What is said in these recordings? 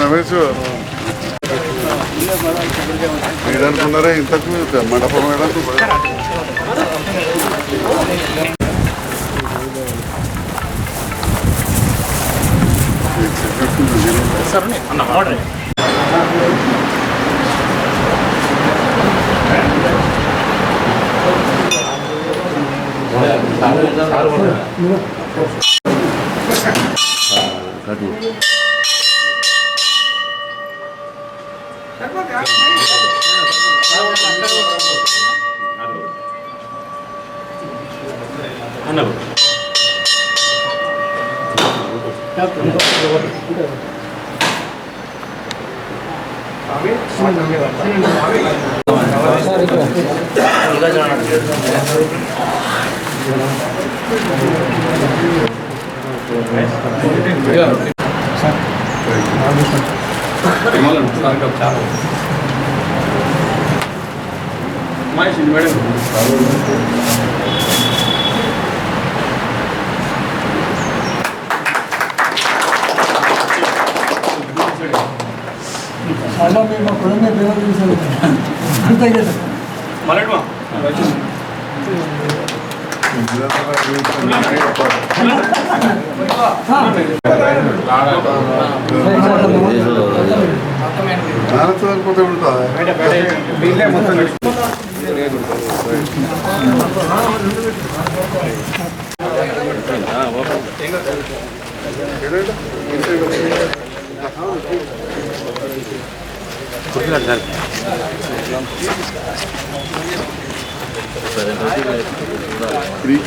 రమేష్ మీరనుకున్నారా ఇంతకు మండపం వేయడానికి పోతే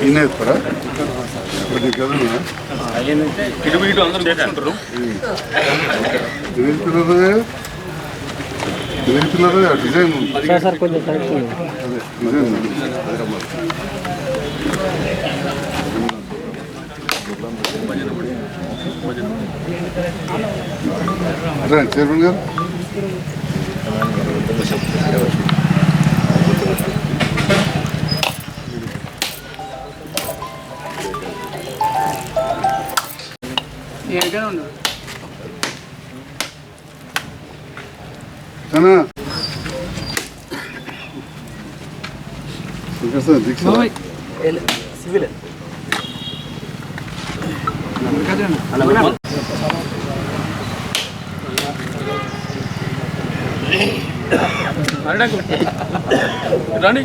ఈయన ఎత్తారా పిల్లలు డిజైన్ అదే చైర్మన్ గారు దీక్ష సివిల్ రాణి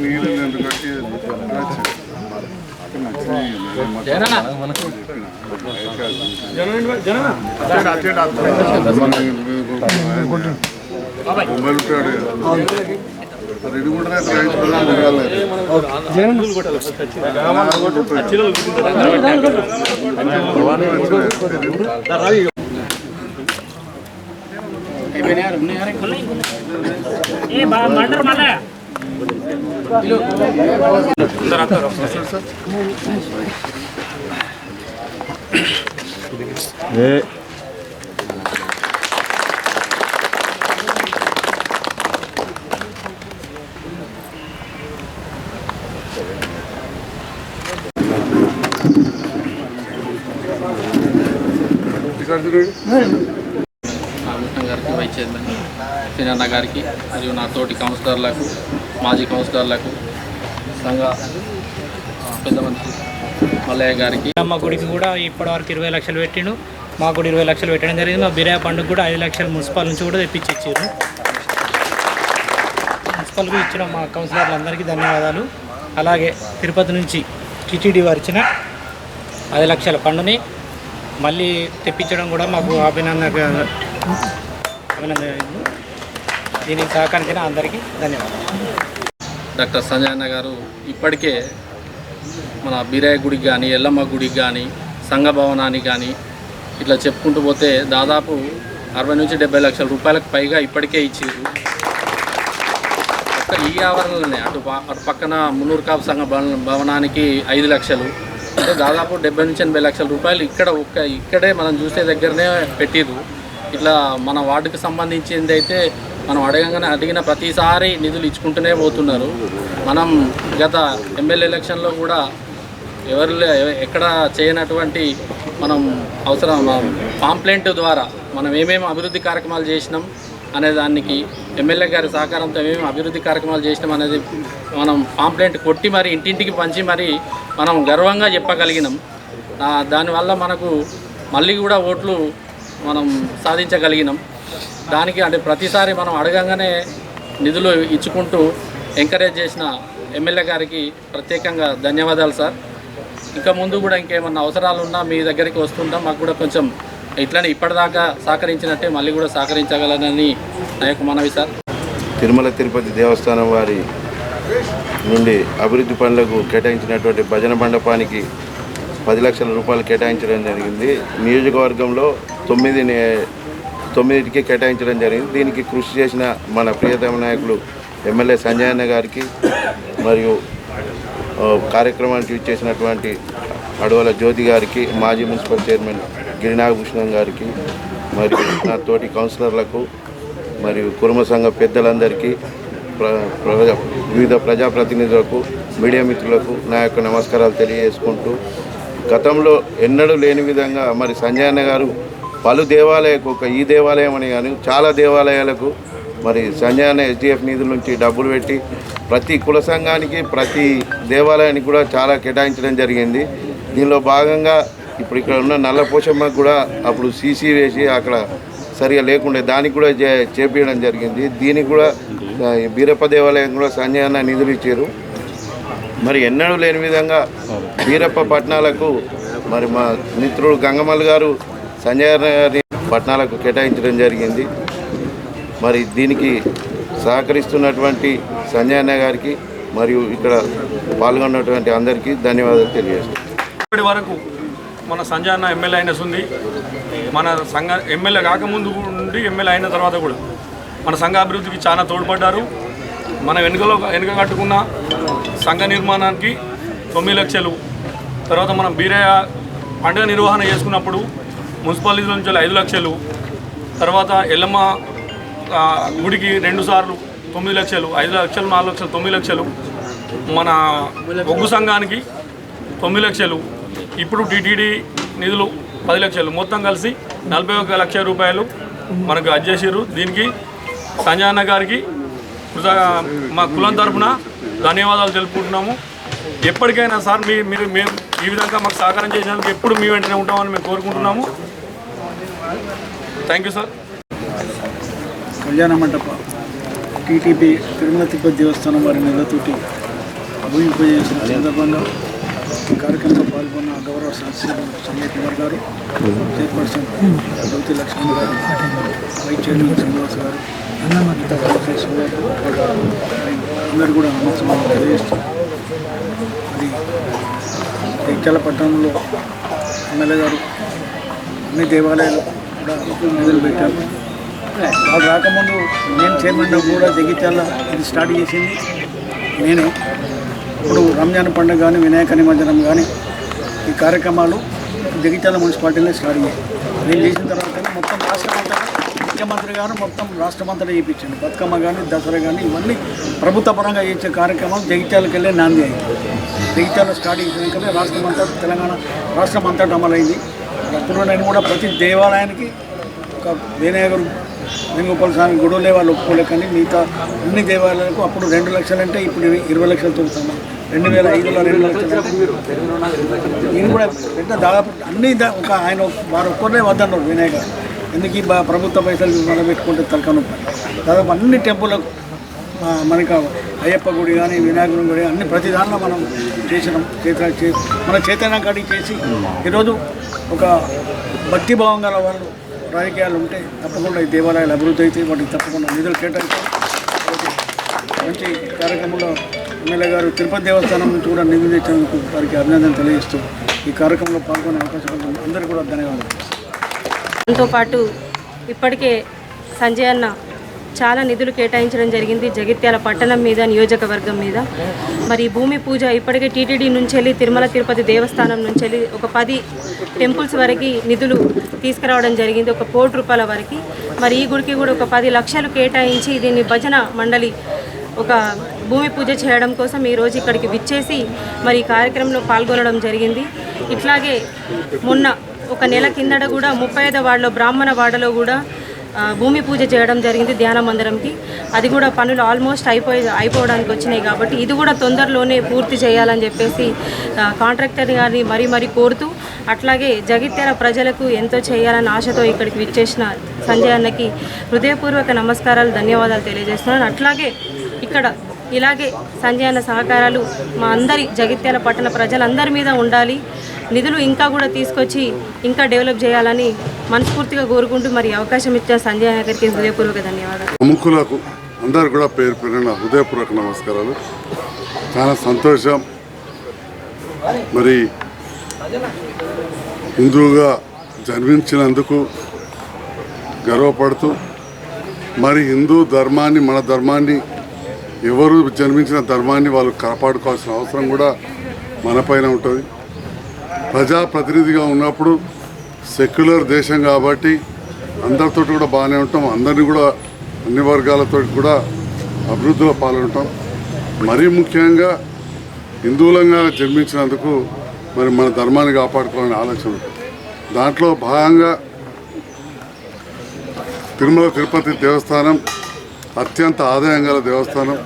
నీళ్ళు ఎందుకంటే గారికి వైస్ చైర్మన్ సినన్న గారికి మరియు నా తోటి కౌన్సిలర్లకు మాజీ కౌన్సిలర్లకు సంఘ పెద్ద మంత్రి మల్లయ్య గారికి మా గుడికి కూడా ఇప్పటివరకు 20 లక్షలు పెట్టిండు. మా కూడా 20 లక్షలు పెట్టడం జరిగింది. మా బిర్యా పండుగ కూడా 5 లక్షలు మున్సిపల్ నుంచి కూడా తెప్పించి ఇచ్చారు. మున్సిపల్కి ఇచ్చిన మా కౌన్సిలర్లందరికీ ధన్యవాదాలు. అలాగే తిరుపతి నుంచి టీటీడీ వారు ఇచ్చిన 10 లక్షల ఫండుని మళ్ళీ తెప్పించడం కూడా మాకు అభినందన. దీనికి సహకరించిన అందరికీ ధన్యవాదాలు. డాక్టర్ సంజయ్ అన్న గారు ఇప్పటికే మన బీరయ్య గుడికి కానీ, ఎల్లమ్మ గుడికి కానీ, సంఘ భవనానికి కానీ ఇట్లా చెప్పుకుంటూ పోతే దాదాపు 60 నుంచి 70 లక్షల రూపాయలకు పైగా ఇప్పటికే ఇచ్చారు. ఒక్క ఈ ఆవరణలోనే అటు పక్కన మున్నూరు కాపు సంఘ భవనానికి 5 లక్షలు, అంటే దాదాపు 70 నుంచి 80 లక్షల రూపాయలు ఇక్కడే మనం చూసే దగ్గరనే పెట్టిరు. ఇట్లా మన వార్డుకి సంబంధించింది అయితే మనం అడిగిన ప్రతిసారి నిధులు ఇచ్చుకుంటూనే పోతున్నారు. మనం గత ఎమ్మెల్యే ఎలక్షన్లో కూడా ఎక్కడ చేయనటువంటి మనం పాంప్లెంట్ ద్వారా మనం ఏమేమి అభివృద్ధి కార్యక్రమాలు చేసినాం అనే దానికి ఎమ్మెల్యే గారి సహకారంతో ఏమేమి అభివృద్ధి కార్యక్రమాలు చేసినాం అనేది మనం పాంప్లెంట్ కొట్టి మరి ఇంటింటికి పంచి మరి మనం గర్వంగా చెప్పగలిగినాం. దానివల్ల మనకు మళ్ళీ కూడా ఓట్లు మనం సాధించగలిగినాం. దానికి అంటే ప్రతిసారి మనం అడగంగానే నిధులు ఇచ్చుకుంటూ ఎంకరేజ్ చేసిన ఎమ్మెల్యే గారికి ప్రత్యేకంగా ధన్యవాదాలు సార్. ఇంకా ముందు కూడా ఇంకేమన్నా అవసరాలు ఉన్నా మీ దగ్గరికి వస్తుంటాం. మాకు కూడా కొంచెం ఇట్లనే ఇప్పటిదాకా సహకరించినట్టే మళ్ళీ కూడా సహకరించగలనని నా యొక్క మనవి సార్. తిరుమల తిరుపతి దేవస్థానం వారి నుండి అభివృద్ధి పనులకు కేటాయించినటువంటి భజన మండపానికి 10 లక్షల రూపాయలు కేటాయించడం జరిగింది. నియోజకవర్గంలో 9కి కేటాయించడం జరిగింది. దీనికి కృషి చేసిన మన ప్రియతమ నాయకులు ఎమ్మెల్యే సంజయ్ అన్న గారికి మరియు కార్యక్రమానికి ఇచ్చేసినటువంటి అడవల జ్యోతి గారికి, మాజీ మున్సిపల్ చైర్మన్ గిరినాగభూషణం గారికి, మరియు నా తోటి కౌన్సిలర్లకు మరియు కుర్మ సంఘ పెద్దలందరికీ, వివిధ ప్రజాప్రతినిధులకు, మీడియా మిత్రులకు నా యొక్క నమస్కారాలు తెలియజేసుకుంటూ, గతంలో ఎన్నడూ లేని విధంగా మరి సంజయ్ అన్న గారు పలు దేవాలయాలకు, ఈ దేవాలయం అని కానీ చాలా దేవాలయాలకు మరి సంజయ్ అన్న SDF నిధుల నుంచి డబ్బులు పెట్టి ప్రతి కుల సంఘానికి, ప్రతి దేవాలయానికి కూడా చాలా కేటాయించడం జరిగింది. దీనిలో భాగంగా ఇప్పుడు ఇక్కడ ఉన్న నల్లపోచమ్మకు కూడా అప్పుడు సీసీ వేసి అక్కడ సరిగా లేకుండే దానికి కూడా చేపించడం జరిగింది. దీనికి కూడా బీరప్ప దేవాలయం కూడా సంజయ్ అన్న నిధులు ఇచ్చారు. మరి ఎన్నడూ లేని విధంగా బీరప్ప పట్టణాలకు మరి మా మిత్రుడు గంగమల్ గారు సంజయ్ అన్న గారి పట్టణాలకు కేటాయించడం జరిగింది. మరి దీనికి సహకరిస్తున్నటువంటి సంజయ్ అన్న గారికి మరియు ఇక్కడ పాల్గొన్నటువంటి అందరికీ ధన్యవాదాలు తెలియజేస్తున్నాను. ఇప్పటి వరకు మన సంజయ్ అన్న ఎమ్మెల్యే అయిన ఉంది. మన సంఘ ఎమ్మెల్యే కాకముందు నుండి ఎమ్మెల్యే అయిన తర్వాత కూడా మన సంఘ అభివృద్ధికి చాలా తోడ్పడ్డారు. మనం వెనుక కట్టుకున్న సంఘ నిర్మాణానికి 9 లక్షలు, తర్వాత మనం బీరయ్య పండుగ నిర్వహణ చేసుకున్నప్పుడు మున్సిపాలిటీ నుంచి 5 లక్షలు, తర్వాత ఎల్లమ్మ గుడికి 2 సార్లు 9 లక్షలు, 5 లక్షలు, 4 లక్షలు, 9 లక్షలు, మన ఒగ్గు సంఘానికి 9 లక్షలు, ఇప్పుడు టీటీడీ నిధులు 10 లక్షలు, మొత్తం కలిసి 41 లక్షల రూపాయలు మనకు అజ్జేసారు. దీనికి సంజయ్ అన్న గారికి మా కులం తరఫున ధన్యవాదాలు తెలుపుకుంటున్నాము. ఎప్పటికైనా సార్ మీరు ఈ విధంగా మాకు సహకారం చేసినందుకు ఎప్పుడు మీ వెంటనే ఉంటామని మేము కోరుకుంటున్నాము. Thank you sir. కళ్యాణ మండప టీటీపీ తిరుమల తిరుపతి దేవస్థానం వారి నిధులతోటి భూమి పూజ చేసిన సందర్భంగా ఈ కార్యక్రమంలో పాల్గొన్న గౌరవ శాసనసభ్యులు సంజయ్ కుమార్ గారు, చైర్పర్సన్ జ్యోతి లక్ష్మణ్ గారు, వైస్ చైర్మన్ శ్రీనివాస్ గారు, అందరూ కూడా నమస్కారం తెలియజేస్తారు. అది జగిత్యాల పట్టణంలో ఎమ్మెల్యే గారు అన్ని దేవాలయాలు కూడా నిధులు పెట్టారు. వాళ్ళు రాకముందు నేను చైర్మన్ కూడా జగిత్యాల ఇది స్టార్ట్ చేసింది నేనే. ఇప్పుడు రంజాన్ పండుగ కానీ, వినాయక నిమజ్జనం కానీ ఈ కార్యక్రమాలు జగిత్యాల మున్సిపాలిటీలో స్టార్ట్ చేయాలి. నేను చేసిన తర్వాత మొత్తం రాష్ట్రమంతా ముఖ్యమంత్రి గారు మొత్తం రాష్ట్రమంతా చేయించండి. బతుకమ్మ కానీ, దసరా కానీ ఇవన్నీ ప్రభుత్వ పరంగా చేసే కార్యక్రమాలు జగిత్యాలకు వెళ్ళే నాంది అయింది. జగిత్యాల స్టార్ట్ చేసినాకనే రాష్ట్రమంతా, తెలంగాణ రాష్ట్రం అంతటా అమలైంది. అప్పుడు నేను కూడా ప్రతి దేవాలయానికి ఒక వేణుగోపాల స్వామి గుడులే వాళ్ళు ఒప్పుకోలేకని మిగతా అన్ని దేవాలయాలకు అప్పుడు 2 లక్షలు అంటే ఇప్పుడు 20 లక్షలతో 2005లో 2 లక్షలు. నేను కూడా పెద్ద దాదాపు అన్ని ఒక ఆయన వారు ఒక్కరే వద్దన్నారు వినాయక, ఎందుకు ఈ ప్రభుత్వ పైసలు మనం పెట్టుకుంటే తలకను. దాదాపు అన్ని టెంపుల్లకు మనకి అయ్యప్ప గుడి కానీ వినాయకుడి గుడి అన్ని ప్రతి దాంట్లో మనం చేసినాం. మన చైతన్యం కాడికి చేసి ఈరోజు ఒక భక్తిభావం గల వాళ్ళు రాజకీయాలు ఉంటే తప్పకుండా ఈ దేవాలయాలు అభివృద్ధి అయితే వాటికి తప్పకుండా నిధులు కేటాయిస్తాం. మంచి కార్యక్రమంలో ఎమ్మెల్యే గారు తిరుపతి దేవస్థానం నుంచి కూడా నిధులు తెచ్చినందుకు వారికి అభినందన తెలియజేస్తూ ఈ కార్యక్రమంలో పాల్గొనే అవకాశం ఉంటుంది. అందరికీ కూడా ధన్యవాదాలు. దాంతో పాటు ఇప్పటికే సంజయ్ అన్న చాలా నిధులు కేటాయించడం జరిగింది జగిత్యాల పట్టణం మీద, నియోజకవర్గం మీద. మరి భూమి పూజ ఇప్పటికే టీటీడీ నుంచి వెళ్ళి తిరుమల తిరుపతి దేవస్థానం నుంచి వెళ్ళి ఒక 10 టెంపుల్స్ వరకు నిధులు తీసుకురావడం జరిగింది, 1 కోటి రూపాయల వరకు. మరి ఈ గుడికి కూడా ఒక 10 లక్షలు కేటాయించి దీన్ని భజన మండలి ఒక భూమి పూజ చేయడం కోసం ఈరోజు ఇక్కడికి విచ్చేసి మరి ఈ కార్యక్రమంలో పాల్గొనడం జరిగింది. ఇట్లాగే మొన్న ఒక నెల కిందట కూడా 35వ వార్డులో బ్రాహ్మణ వాడలో కూడా భూమి పూజ చేయడం జరిగింది ధ్యాన మందిరంకి. అది కూడా పనులు ఆల్మోస్ట్ అయిపోవడానికి వచ్చినాయి కాబట్టి ఇది కూడా తొందరలోనే పూర్తి చేయాలని చెప్పేసి కాంట్రాక్టర్ గారిని మరీ కోరుతూ, అట్లాగే జగిత్యాల ప్రజలకు ఎంతో చేయాలని ఆశతో ఇక్కడికి విచ్చేసిన సంజయ్ అన్నకి హృదయపూర్వక నమస్కారాలు, ధన్యవాదాలు తెలియజేస్తున్నాను. అట్లాగే ఇక్కడ ఇలాగే సంజయ్ అన్న సహకారాలు మా అందరి జగిత్యాల పట్టణ ప్రజలందరి మీద ఉండాలి. నిధులు ఇంకా కూడా తీసుకొచ్చి ఇంకా డెవలప్ చేయాలని మనస్ఫూర్తిగా కోరుకుంటూ మరి అవకాశం ఇచ్చిన సంజయ్ అన్న గారికి హృదయపూర్వక ధన్యవాదాలు. ప్రముఖులకు అందరు కూడా పేరు పేరున హృదయపూర్వక నమస్కారాలు. చాలా సంతోషం. మరి హిందువుగా జన్మించినందుకు గర్వపడుతూ, మరి హిందూ ధర్మాన్ని, మన ధర్మాన్ని, ఎవరు జన్మించిన ధర్మాన్ని వాళ్ళు కాపాడుకోవాల్సిన అవసరం కూడా మనపైన ఉంటుంది. ప్రజాప్రతినిధిగా ఉన్నప్పుడు సెక్యులర్ దేశం కాబట్టి అందరితో కూడా బాగానే ఉంటాం, అందరినీ కూడా అన్ని వర్గాలతో కూడా అభివృద్ధిలో పాల్గొంటాం. మరీ ముఖ్యంగా హిందువులంగా జన్మించినందుకు మరి మన ధర్మాన్ని కాపాడుకోవాలని ఆలోచన ఉంటుంది. దాంట్లో భాగంగా తిరుమల తిరుపతి దేవస్థానం అత్యంత ఆదాయం గల దేవస్థానం.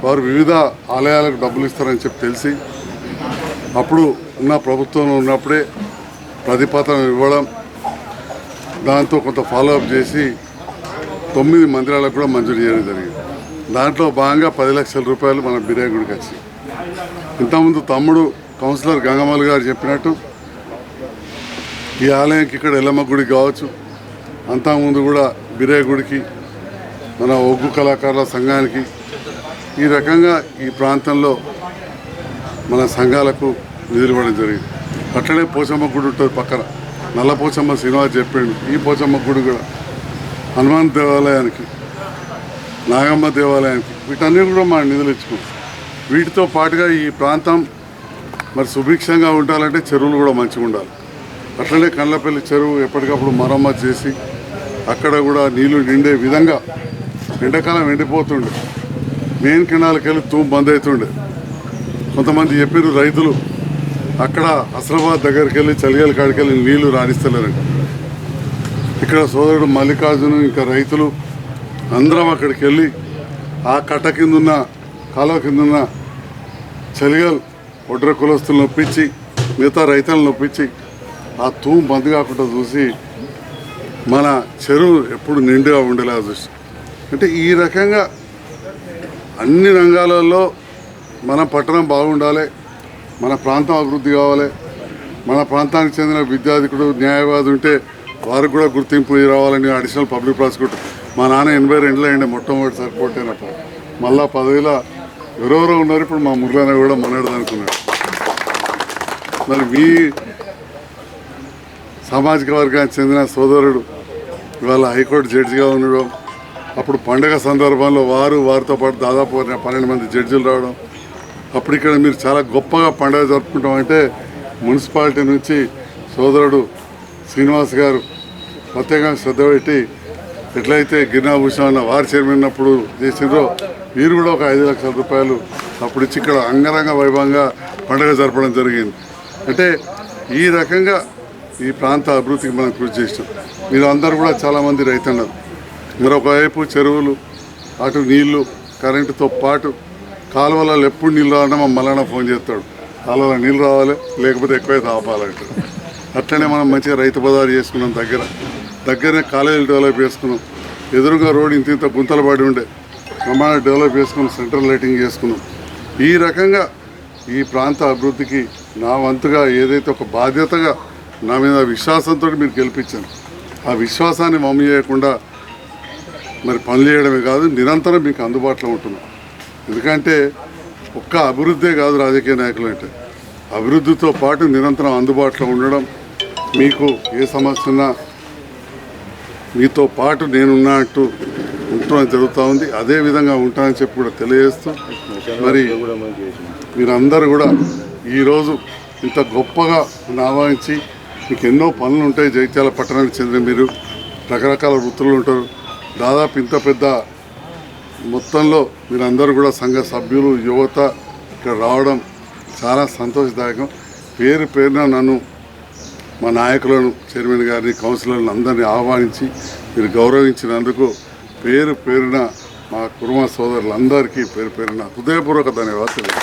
వారు వివిధ ఆలయాలకు డబ్బులు ఇస్తారని చెప్పి తెలిసి అప్పుడు ఉన్న ప్రభుత్వంలో ఉన్నప్పుడే ప్రతిపాదన ఇవ్వడం, దాంతో కొంత ఫాలోఅప్ చేసి 9 మందిరాలకు కూడా మంజూరు చేయడం జరిగింది. దాంట్లో భాగంగా 10 లక్షల రూపాయలు మన బిర్యానీ గుడికి వచ్చి, ఇంతకుముందు తమ్ముడు కౌన్సిలర్ గంగమల్ గారు చెప్పినట్టు ఈ ఆలయంకి ఇక్కడ ఎల్లమ్మ గుడికి కావచ్చు, అంతకుముందు కూడా బిర్యానీ గుడికి, మన ఒగ్గు కళాకారుల సంఘానికి, ఈ రకంగా ఈ ప్రాంతంలో మన సంఘాలకు నిధులు ఇవ్వడం జరిగింది. అట్లనే పోచమ్మ గుడి ఉంటుంది పక్కన, నల్ల పోచమ్మ శ్రీనివాస్ చెప్పిండు. ఈ పోచమ్మ గుడి కూడా, హనుమాన్ దేవాలయానికి, నాగమ్మ దేవాలయానికి, వీటన్నీ కూడా మన నిధులు ఇచ్చుకుంటాం. వీటితో పాటుగా ఈ ప్రాంతం మరి సుభిక్షంగా ఉండాలంటే చెరువులు కూడా మంచిగా ఉండాలి. అట్లనే కండ్లపల్లి చెరువు ఎప్పటికప్పుడు మరమ్మతు చేసి అక్కడ కూడా నీళ్లు నిండే విధంగా, ఎండాకాలం ఎండిపోతుండే, మెయిన్ కెనాల్కి వెళ్ళి తూము బంద్ అవుతుండే. కొంతమంది చెప్పారు రైతులు అక్కడ హస్రాబాద్ దగ్గరికి వెళ్ళి చలిగల కాడికి వెళ్ళి నీళ్లు రాణిస్తలేరంట. ఇక్కడ సోదరుడు మల్లికార్జును ఇంకా రైతులు అందరం అక్కడికి వెళ్ళి ఆ కట్ట కింద ఉన్న, కాలువ కింద ఉన్న చలిగల్ ఒడ్ర కులస్తులను నొప్పించి, మిగతా రైతులను నొప్పించి ఆ తూము బంద్ కాకుండా చూసి మన చెరువు ఎప్పుడు నిండుగా ఉండేలా చూసి, అంటే ఈ రకంగా అన్ని రంగాలలో మన పట్టణం బాగుండాలి, మన ప్రాంతం అభివృద్ధి కావాలి. మన ప్రాంతానికి చెందిన విద్యార్థికుడు, న్యాయవాది ఉంటే వారికి కూడా గుర్తింపు రావాలని అడిషనల్ పబ్లిక్ ప్రాసిక్యూటర్ మా నాన్న 82లో అయిండే మొట్టమొదటిసారి పోటీనప్పుడు, మళ్ళా 10 ఎవరెవరో ఉన్నారు. ఇప్పుడు మా మురళన కూడా మనడు అనుకున్నాడు. మరి మీ సామాజిక వర్గానికి చెందిన సోదరుడు ఇవాళ హైకోర్టు జడ్జిగా ఉండడం, అప్పుడు పండగ సందర్భంలో వారితో పాటు దాదాపు 12 మంది జడ్జిలు రావడం, అప్పుడు ఇక్కడ మీరు చాలా గొప్పగా పండుగ జరుపుకుంటాం అంటే మున్సిపాలిటీ నుంచి సోదరుడు శ్రీనివాస్ గారు ప్రత్యేకంగా శ్రద్ధ పెట్టి ఎట్లయితే గిరినాభూషణ్ అన్న వారి చైర్మన్ అప్పుడు చేసిండ్రో వీరు కూడా ఒక 5 లక్షల రూపాయలు అప్పుడు ఇచ్చి ఇక్కడ అంగరంగ వైభవంగా పండుగ జరపడం జరిగింది. అంటే ఈ రకంగా ఈ ప్రాంత అభివృద్ధికి మనం కృషి చేసినాం. మీరు అందరూ కూడా చాలామంది రైతున్నారు. మరొకవైపు చెరువులు, అటు నీళ్లు, కరెంటుతో పాటు కాలువలలో ఎప్పుడు నీళ్ళు రావాలన్నా మా మల్లన్న ఫోన్ చేస్తాడు, కాలువలో నీళ్ళు రావాలి లేకపోతే ఎక్కువైతే ఆపాలంటాడు. అట్లనే మనం మంచిగా రైతు బజారు చేసుకున్నాం, దగ్గరనే కాలేజీలు డెవలప్ చేసుకున్నాం. ఎదురుగా రోడ్డు ఇంత గుంతలు పడి ఉండే, బ్రహ్మాండ డెవలప్ చేసుకున్నాం, సెంట్రల్ లైటింగ్ చేసుకున్నాం. ఈ రకంగా ఈ ప్రాంత అభివృద్ధికి నా వంతుగా ఏదైతే ఒక బాధ్యతగా నా మీద విశ్వాసంతో మీరు గెలిపించాను, ఆ విశ్వాసాన్ని మమ్మ చేయకుండా మరి పనులు చేయడమే కాదు, నిరంతరం మీకు అందుబాటులో ఉంటున్నాం. ఎందుకంటే ఒక్క అభివృద్ధే కాదు రాజకీయ నాయకులు అంటే, అభివృద్ధితో పాటు నిరంతరం అందుబాటులో ఉండడం, మీకు ఏ సమస్య ఉన్నా మీతో పాటు నేనున్నా అంటూ ఉంటడం జరుగుతూ ఉంది. అదేవిధంగా ఉంటానని చెప్పి కూడా తెలియజేస్తూ, మరి మీరందరూ కూడా ఈరోజు ఇంత గొప్పగా ఆహ్వానించి, మీకు ఎన్నో పనులు ఉంటాయి, జగిత్యాల పట్టణానికి చెందిన మీరు రకరకాల వృత్తులు ఉంటారు, దాదాపు ఇంత పెద్ద మొత్తంలో మీరందరూ కూడా సంఘ సభ్యులు యువత ఇక్కడ రావడం చాలా సంతోషదాయకం. పేరు పేరున నన్ను మా నాయకులను, చైర్మన్ గారిని, కౌన్సిలర్లను అందరినీ ఆహ్వానించి మీరు గౌరవించినందుకు పేరు పేరున మా కుటుంబ సోదరులందరికీ పేరు పేరున హృదయపూర్వక ధన్యవాదాలు.